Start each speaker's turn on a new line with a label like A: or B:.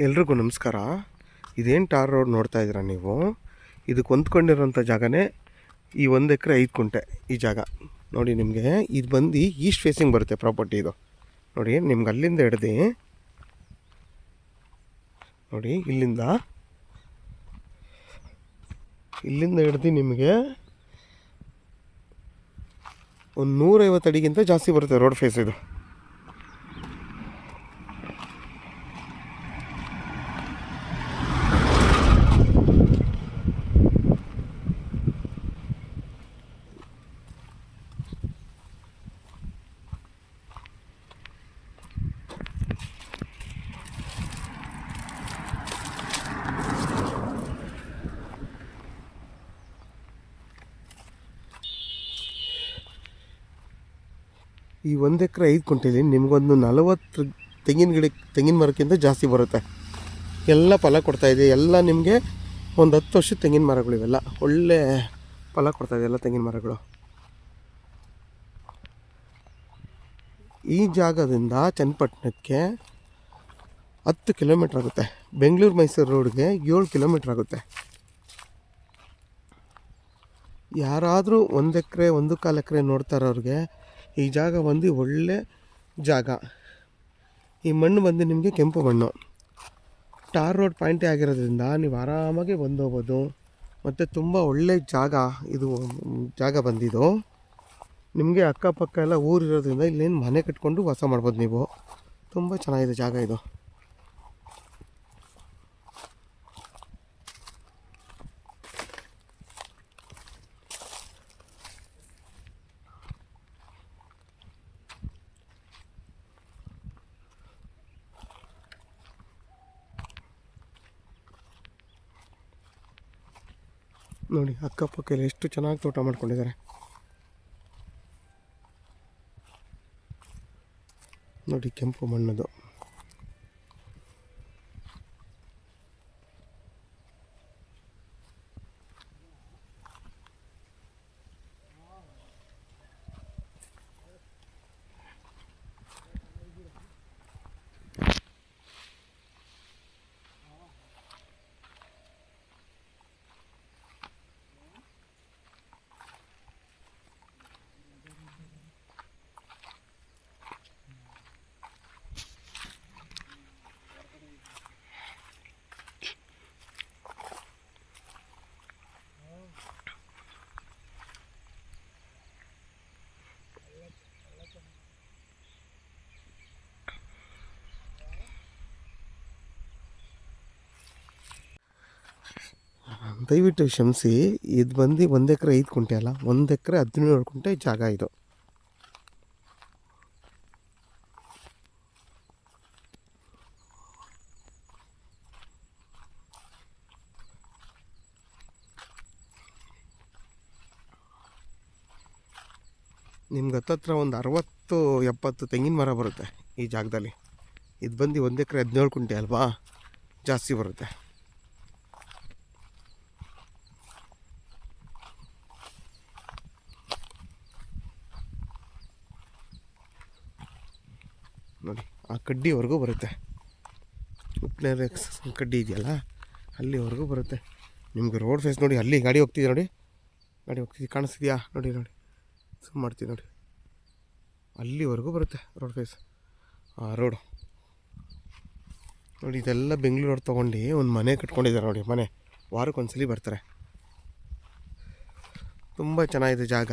A: ಎಲ್ರಿಗೂ ನಮಸ್ಕಾರ. ಇದೇನು ಟಾರ್ ರೋಡ್ ನೋಡ್ತಾ ಇದ್ದೀರಾ ನೀವು? ಇದಕ್ಕೆ ಹೊಂದ್ಕೊಂಡಿರೋಂಥ ಜಾಗನೇ ಈ 1 ಎಕರೆ 5 ಗುಂಟೆ ಈ ಜಾಗ ನೋಡಿ. ನಿಮಗೆ ಇದು ಬಂದು ಈಸ್ಟ್ ಫೇಸಿಂಗ್ ಬರುತ್ತೆ ಪ್ರಾಪರ್ಟಿ. ಇದು ನೋಡಿ, ನಿಮ್ಗೆ ಅಲ್ಲಿಂದ ಹಿಡ್ದು ನೋಡಿ, ಇಲ್ಲಿಂದ ಹಿಡ್ದು ನಿಮಗೆ ಒಂದು 150 ಅಡಿಗಿಂತ ಜಾಸ್ತಿ ಬರುತ್ತೆ ರೋಡ್ ಫೇಸ್. ಇದು ಈ 1 ಎಕರೆ 5 ಗುಂಟೆಲಿ ನಿಮಗೊಂದು 40 ತೆಂಗಿನ ಮರಕ್ಕಿಂತ ಜಾಸ್ತಿ ಬರುತ್ತೆ. ಎಲ್ಲ ಫಲ ಕೊಡ್ತಾಯಿದೆ. ಎಲ್ಲ ನಿಮಗೆ ಒಂದು 10 ವರ್ಷದ ತೆಂಗಿನ ಮರಗಳು. ಇವೆಲ್ಲ ಒಳ್ಳೆ ಫಲ ಕೊಡ್ತಾಯಿದೆ ಎಲ್ಲ ತೆಂಗಿನ ಮರಗಳು. ಈ ಜಾಗದಿಂದ ಚನ್ನಪಟ್ಟಣಕ್ಕೆ 10 ಕಿಲೋಮೀಟ್ರ್ ಆಗುತ್ತೆ. ಬೆಂಗಳೂರು ಮೈಸೂರು ರೋಡ್ಗೆ 7 ಕಿಲೋಮೀಟ್ರ್ ಆಗುತ್ತೆ. ಯಾರಾದರೂ 1 ಎಕರೆ 1.25 ಎಕರೆ ನೋಡ್ತಾ ಇರೋರಿಗೆ ಈ ಜಾಗ ಬಂದು ಒಳ್ಳೆ ಜಾಗ. ಈ ಮಣ್ಣು ಬಂದು ನಿಮಗೆ ಕೆಂಪು ಮಣ್ಣು, ಟಾರ್ ರೋಡ್ ಪಾಯಿಂಟೇ ಆಗಿರೋದ್ರಿಂದ ನೀವು ಆರಾಮಾಗಿ ಬಂದೋಗ್ಬೋದು. ಮತ್ತು ತುಂಬ ಒಳ್ಳೆ ಜಾಗ ಇದು. ಜಾಗ ಬಂದಿದ್ದು ನಿಮಗೆ ಅಕ್ಕಪಕ್ಕ ಎಲ್ಲ ಊರಿರೋದ್ರಿಂದ ಇಲ್ಲೇನು ಮನೆ ಕಟ್ಕೊಂಡು ವಾಸ ಮಾಡ್ಬೋದು ನೀವು. ತುಂಬ ಚೆನ್ನಾಗಿದೆ ಜಾಗ ಇದು. ನೋಡಿ, ಅಕ್ಕಪಕ್ಕ ಎಲ್ಲ ಎಷ್ಟು ಚೆನ್ನಾಗಿ ತೋಟ ಮಾಡ್ಕೊಂಡಿದ್ದಾರೆ ನೋಡಿ, ಕೆಂಪು ಮಣ್ಣದು. ದಯವಿಟ್ಟು ಕ್ಷಮಿಸಿ, ಇದು ಬಂದು 1 ಎಕರೆ 5 ಗುಂಟೆ ಅಲ್ಲ, 1 ಎಕರೆ 17 ಗುಂಟೆ ಜಾಗ ಇದು. ನಿಮ್ಗೆ ಹತ್ತತ್ರ ಒಂದು 60-70 ತೆಂಗಿನ ಮರ ಬರುತ್ತೆ ಈ ಜಾಗದಲ್ಲಿ. ಇದು ಬಂದು 1 ಎಕರೆ 17 ಗುಂಟೆ ಅಲ್ವಾ, ಜಾಸ್ತಿ ಬರುತ್ತೆ. ನೋಡಿ, ಆ ಕಡ್ಡಿವರೆಗೂ ಬರುತ್ತೆ. ಉಪ್ಪನೇರ ಕಡ್ಡಿ ಇದೆಯಲ್ಲ, ಅಲ್ಲಿವರೆಗೂ ಬರುತ್ತೆ. ನಿಮಗೆ ರೋಡ್ ಫೇಸ್ ನೋಡಿ, ಅಲ್ಲಿ ಗಾಡಿ ಹೋಗ್ತಿದೆ ನೋಡಿ, ಗಾಡಿ ಹೋಗ್ತಿದ್ದೆ ಕಾಣಿಸ್ತಿದ್ಯಾ? ನೋಡಿ ನೋಡಿ, ಸುಮ್ ಮಾಡ್ತೀವಿ ನೋಡಿ, ಅಲ್ಲಿವರೆಗೂ ಬರುತ್ತೆ ರೋಡ್ ಫೇಸ್. ಆ ರೋಡು ನೋಡಿ, ಇದೆಲ್ಲ ಬೆಂಗಳೂರವ್ರು ತೊಗೊಂಡು ಒಂದು ಮನೆ ಕಟ್ಕೊಂಡಿದ್ದಾರೆ ನೋಡಿ. ಮನೆ ವಾರಕ್ಕೊಂದ್ಸಲಿ ಬರ್ತಾರೆ. ತುಂಬ ಚೆನ್ನಾಗಿದೆ ಜಾಗ.